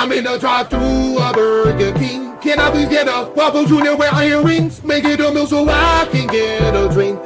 I'm in the drive-thru of Burger King. Can I please get a Papa Jr. with iron rings? Make it a meal so I can get a drink.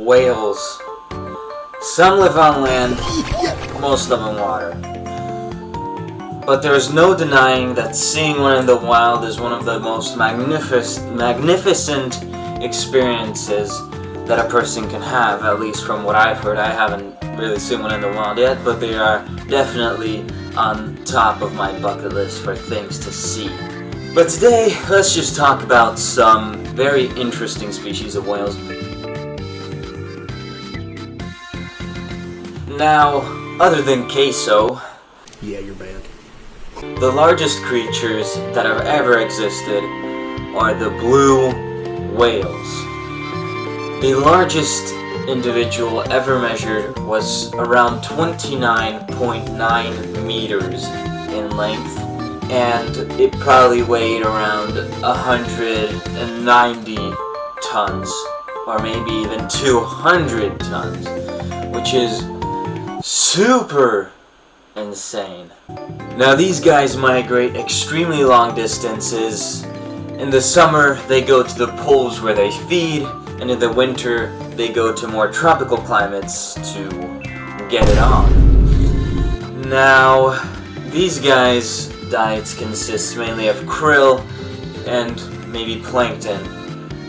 Whales. Some live on land, most live in water. But there's no denying that seeing one in the wild is one of the most magnificent experiences that a person can have, at least from what I've heard. I haven't really seen one in the wild yet, but they are definitely on top of my bucket list for things to see. But today, let's just talk about some very interesting species of whales. Now, other than queso, yeah, you're bad. The largest creatures that have ever existed are the blue whales. The largest individual ever measured was around 29.9 meters in length, and it probably weighed around 190 tons, or maybe even 200 tons, which is super insane. Now these guys migrate extremely long distances. In the summer they go to the poles where they feed, and in the winter they go to more tropical climates to get it on. Now these guys' diets consist mainly of krill and maybe plankton.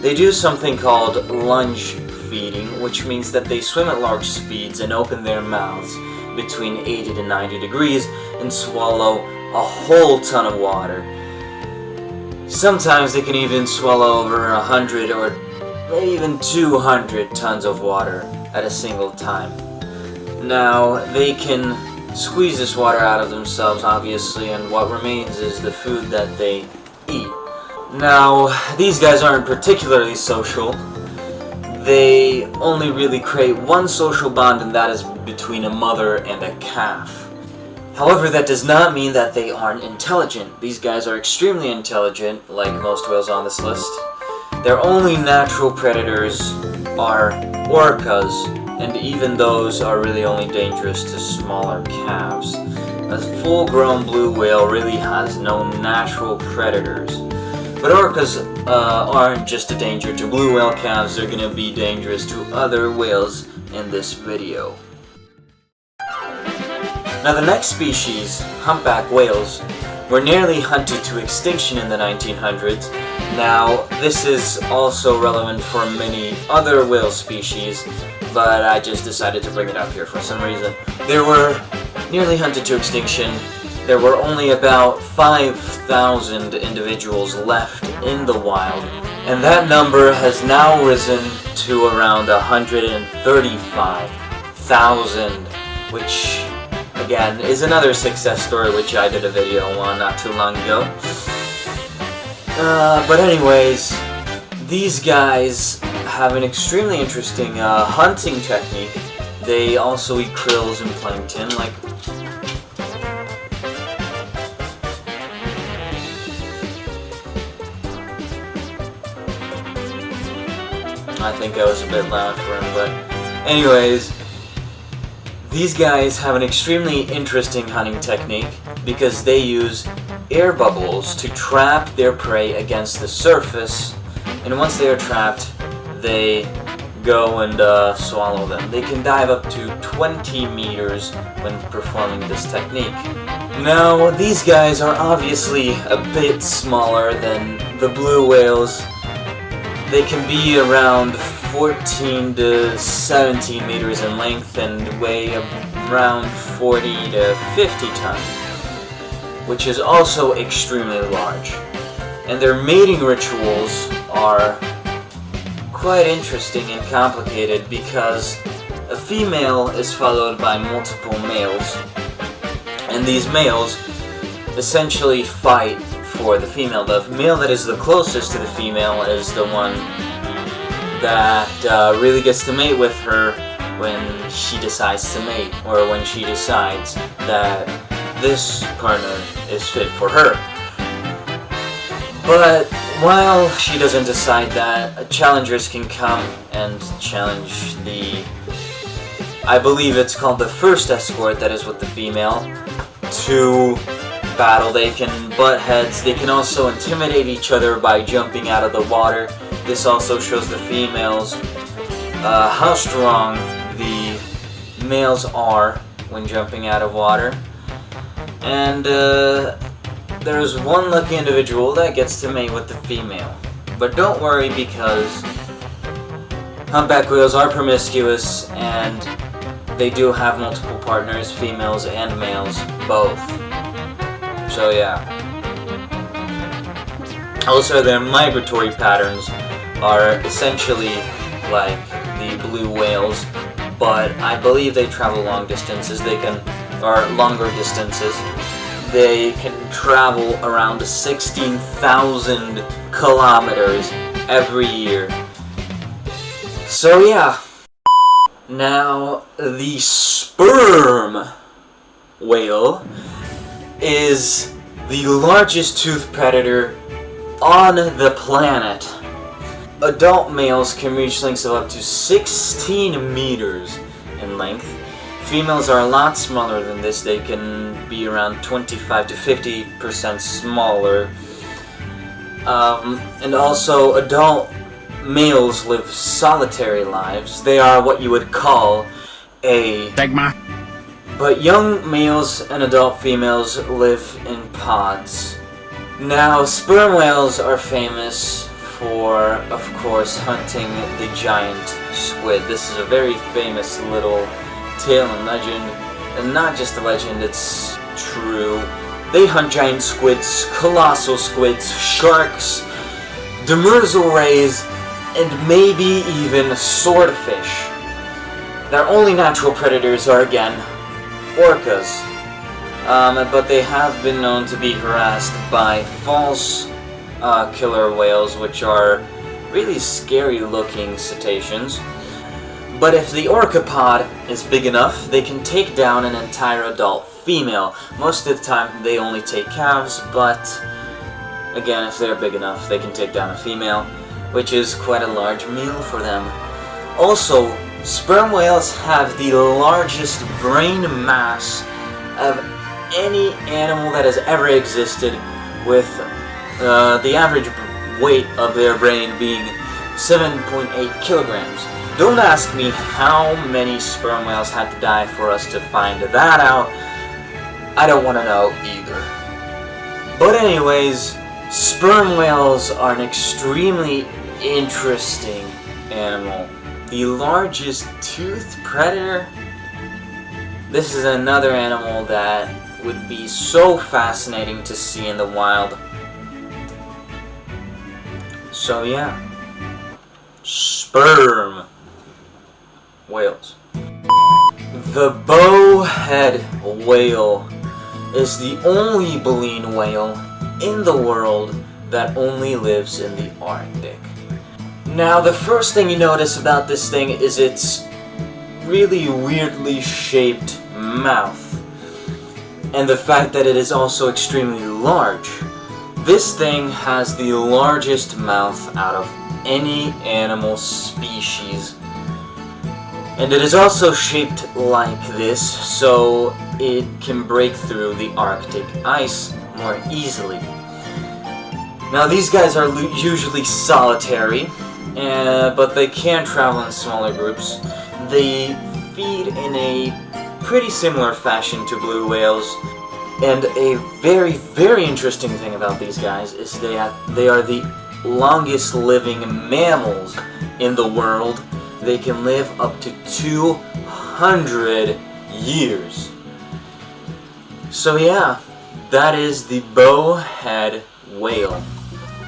They do something called lunge feeding, which means that they swim at large speeds and open their mouths between 80 to 90 degrees and swallow a whole ton of water. Sometimes they can even swallow over 100 or maybe even 200 tons of water at a single time. Now they can squeeze this water out of themselves, obviously, and what remains is the food that they eat. Now these guys aren't particularly social. They only really create one social bond, and that is between a mother and a calf. However, that does not mean that they aren't intelligent. These guys are extremely intelligent, like most whales on this list. Their only natural predators are orcas, and even those are really only dangerous to smaller calves. A full-grown blue whale really has no natural predators. But orcas aren't just a danger to blue whale calves, they're going to be dangerous to other whales in this video. Now the next species, humpback whales, were nearly hunted to extinction in the 1900s. Now this is also relevant for many other whale species, but I just decided to bring it up here for some reason. They were nearly hunted to extinction. There were only about 5,000 individuals left in the wild, and that number has now risen to around 135,000, which again is another success story which I did a video on not too long ago. But anyways, these guys have an extremely interesting hunting technique. They also eat krills and plankton, like I think I was a bit loud for him, but anyways, these guys have an extremely interesting hunting technique because they use air bubbles to trap their prey against the surface, and once they are trapped, they go and swallow them. They can dive up to 20 meters when performing this technique. Now, these guys are obviously a bit smaller than the blue whales. They can be around 14 to 17 meters in length and weigh around 40 to 50 tons, which is also extremely large. And their mating rituals are quite interesting and complicated because a female is followed by multiple males, and these males essentially fight for the female. The male that is the closest to the female is the one that really gets to mate with her when she decides to mate, or when she decides that this partner is fit for her. But while she doesn't decide that, challengers can come and challenge the, I believe it's called the first escort, that is with the female, to battle, they can butt heads, they can also intimidate each other by jumping out of the water. This also shows the females how strong the males are when jumping out of water. And there's one lucky individual that gets to mate with the female. But don't worry, because humpback whales are promiscuous and they do have multiple partners, females and males, both. So yeah. Also, their migratory patterns are essentially like the blue whales, but I believe they travel long distances. Or longer distances. They can travel around 16,000 kilometers every year. So yeah. Now, the sperm whale is the largest toothed predator on the planet. Adult males can reach lengths of up to 16 meters in length. Females are a lot smaller than this. They can be around 25 to 50% smaller. And also, adult males live solitary lives. They are what you would call a Sigma. But young males and adult females live in pods. Now, sperm whales are famous for, of course, hunting the giant squid. This is a very famous little tale and legend, and not just a legend, it's true. They hunt giant squids, colossal squids, sharks, demersal rays, and maybe even swordfish. Their only natural predators are, again, orcas. But they have been known to be harassed by false killer whales, which are really scary looking cetaceans. But if the orcapod is big enough, they can take down an entire adult female. Most of the time they only take calves, but again, if they're big enough, they can take down a female, which is quite a large meal for them. Also, sperm whales have the largest brain mass of any animal that has ever existed, with the average weight of their brain being 7.8 kilograms. Don't ask me how many sperm whales had to die for us to find that out. I don't want to know either. But anyways, sperm whales are an extremely interesting animal. The largest toothed predator? This is another animal that would be so fascinating to see in the wild. So yeah. Sperm whales. The bowhead whale is the only baleen whale in the world that only lives in the Arctic. Now, the first thing you notice about this thing is its really weirdly shaped mouth, and the fact that it is also extremely large. This thing has the largest mouth out of any animal species, and it is also shaped like this so it can break through the Arctic ice more easily. Now, these guys are usually solitary, but they can travel in smaller groups. They feed in a pretty similar fashion to blue whales, and a very, very interesting thing about these guys is they are the longest living mammals in the world. They can live up to 200 years. So yeah, that is the bowhead whale.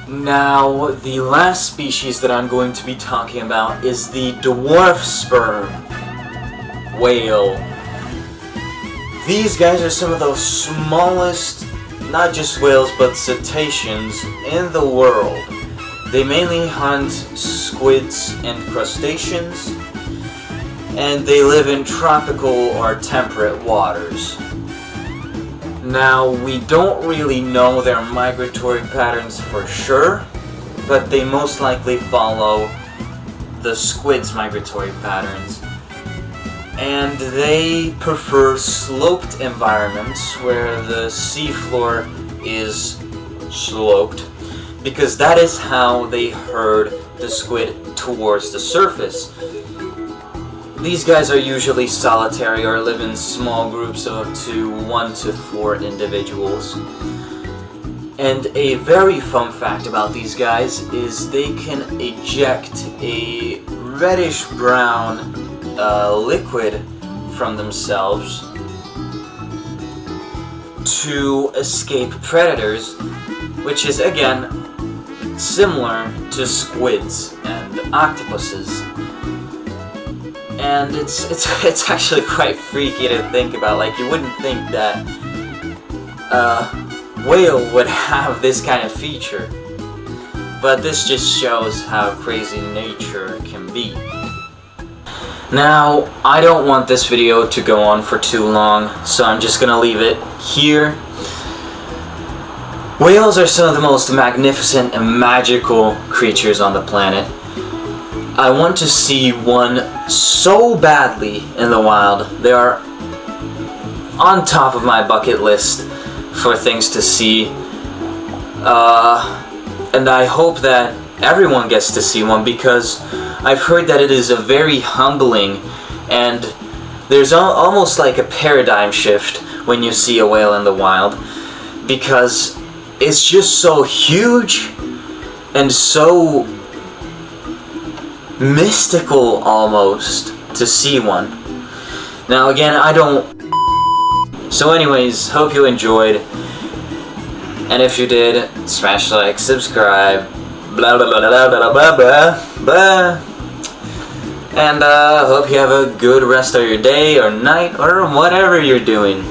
Now, the last species that I'm going to be talking about is the dwarf sperm whale. These guys are some of the smallest, not just whales, but cetaceans in the world. They mainly hunt squids and crustaceans, and they live in tropical or temperate waters. Now, we don't really know their migratory patterns for sure, but they most likely follow the squid's migratory patterns. and they prefer sloped environments where the seafloor is sloped, because that is how they herd the squid towards the surface. These guys are usually solitary or live in small groups of up to 1 to 4 individuals. And a very fun fact about these guys is they can eject a reddish-brown liquid from themselves to escape predators, which is again similar to squids and octopuses. And it's actually quite freaky to think about. Like, you wouldn't think that whale would have this kind of feature, but this just shows how crazy nature can be. Now, I don't want this video to go on for too long, so I'm just gonna leave it here. Whales are some of the most magnificent and magical creatures on the planet. I want to see one so badly in the wild. They are on top of my bucket list for things to see. And I hope that everyone gets to see one, because I've heard that it is a very humbling, and there's almost like a paradigm shift when you see a whale in the wild, because it's just so huge and so mystical almost to see one. Now again, I don't... So anyways, hope you enjoyed, and if you did, smash like, subscribe, blah blah blah blah blah blah blah blah, and hope you have a good rest of your day or night or whatever you're doing.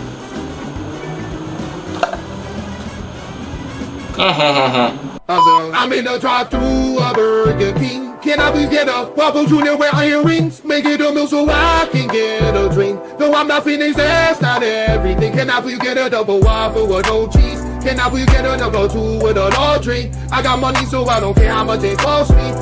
I'm in the drive-thru a Burger King. Can I please get a Waffle Jr. where I hear rings? Make it a meal so I can get a drink. No, I'm not finished, that's not everything. Can I please get a double waffle with no cheese? Can I please get a number 2 with a large drink? I got money so I don't care how much it costs me.